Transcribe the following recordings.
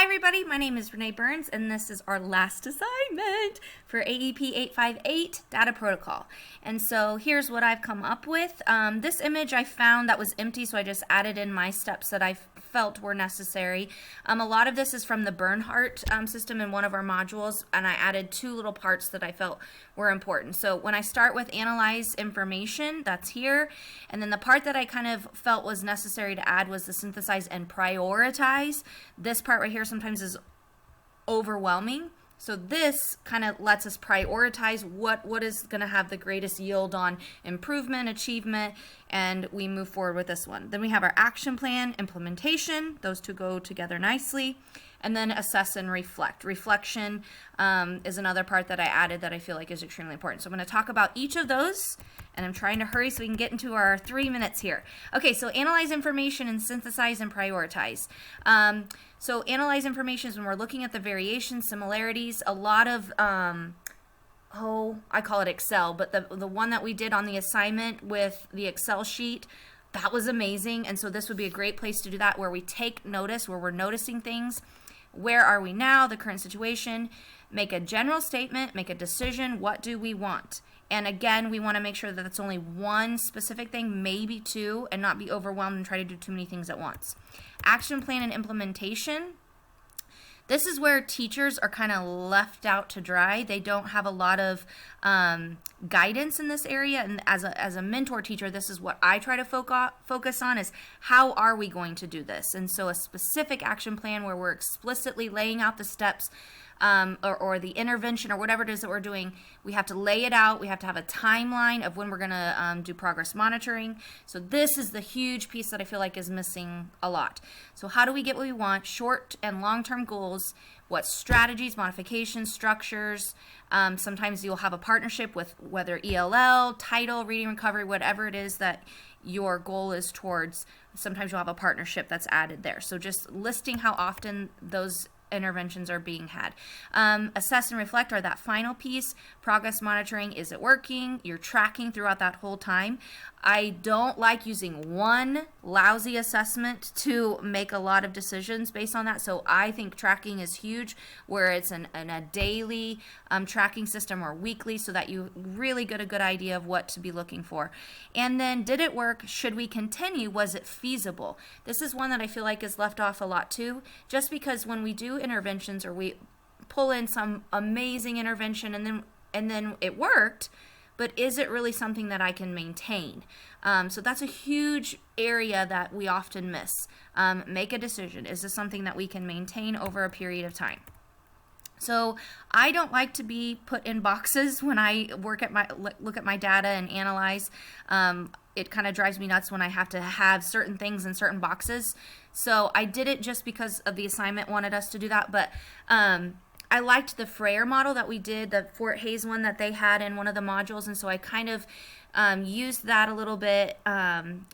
everybody, my name is Renee Burns, and this is our last assignment for AEP 858 Data Protocol. And so here's what I've come up with. This image I found that was empty, so I just added in my steps that I felt were necessary. A lot of this is from the Bernhardt system in one of our modules, and I added two little parts that I felt were important. So when I start with analyze information, that's here, and then the part that I kind of felt was necessary to add was the synthesize and prioritize. This part right here sometimes is overwhelming. So this kind of lets us prioritize what is going to have the greatest yield on improvement, achievement, and we move forward with this one. Then we have our action plan, implementation. Those two go together nicely. And then assess and reflect. Reflection is another part that I added that I feel like is extremely important. So I'm going to talk about each of those, and I'm trying to hurry so we can get into our 3 minutes here. Okay, so analyze information and synthesize and prioritize. So analyze information is when we're looking at the variations, similarities, a lot of, I call it Excel, but the one that we did on the assignment with the Excel sheet, that was amazing. And so this would be a great place to do that, where we take notice, where we're noticing things. Where are we now, the current situation, make a general statement, make a decision, what do we want? And again, we want to make sure that it's only one specific thing, maybe two, and not be overwhelmed and try to do too many things at once. Action plan and implementation. This is where teachers are kind of left out to dry. They don't have a lot of guidance in this area. And as a mentor teacher, this is what I try to focus on is how are we going to do this? And so a specific action plan where we're explicitly laying out the steps or the intervention or whatever it is that we're doing, we have to lay it out. We have to have a timeline of when we're going to do progress monitoring. So this is the huge piece that I feel like is missing a lot. So how do we get what we want? Short and long-term goals. What strategies, modifications, structures. Sometimes you'll have a partnership with whether ELL, title, reading recovery, whatever it is that your goal is towards. Sometimes you'll have a partnership that's added there. So just listing how often those interventions are being had. Assess and reflect are that final piece. Progress monitoring, is it working? You're tracking throughout that whole time. I don't like using one lousy assessment to make a lot of decisions based on that. So I think tracking is huge, where it's in a daily tracking system or weekly, so that you really get a good idea of what to be looking for. And then, did it work? Should we continue? Was it feasible? This is one that I feel like is left off a lot too, just because when we do interventions or we pull in some amazing intervention and then it worked, but is it really something that I can maintain? So that's a huge area that we often miss. Make a decision. Is this something that we can maintain over a period of time? So I don't like to be put in boxes when I look at my data and analyze. It kind of drives me nuts when I have to have certain things in certain boxes. So I did it just because of the assignment wanted us to do that. But I liked the Frayer model that we did, the Fort Hays one that they had in one of the modules. And so I kind of used that a little bit,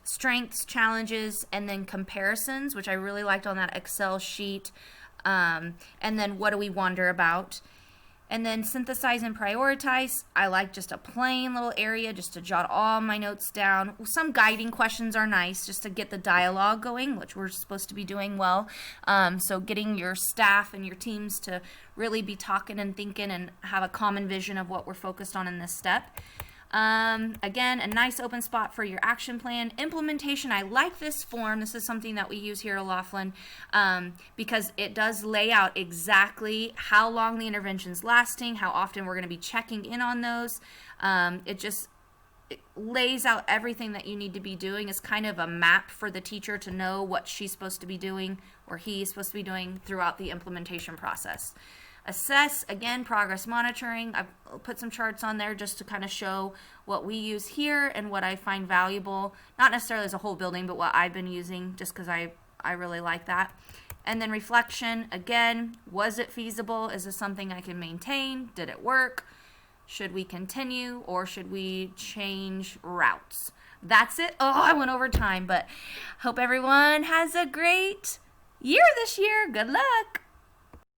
strengths, challenges, and then comparisons, which I really liked on that Excel sheet. And then what do we wonder about? And then synthesize and prioritize. I like just a plain little area just to jot all my notes down. Some guiding questions are nice just to get the dialogue going, which we're supposed to be doing well. So getting your staff and your teams to really be talking and thinking and have a common vision of what we're focused on in this step. Again, a nice open spot for your action plan. Implementation, I like this form. This is something that we use here at Laughlin because it does lay out exactly how long the intervention's lasting, how often we're going to be checking in on those. It lays out everything that you need to be doing. It's kind of a map for the teacher to know what she's supposed to be doing or he is supposed to be doing throughout the implementation process. Assess, again, progress monitoring. I've put some charts on there just to kind of show what we use here and what I find valuable, not necessarily as a whole building, but what I've been using just because I really like that. And then reflection, again, was it feasible? Is this something I can maintain? Did it work? Should we continue or should we change routes? That's it. Oh, I went over time, but hope everyone has a great year this year. Good luck.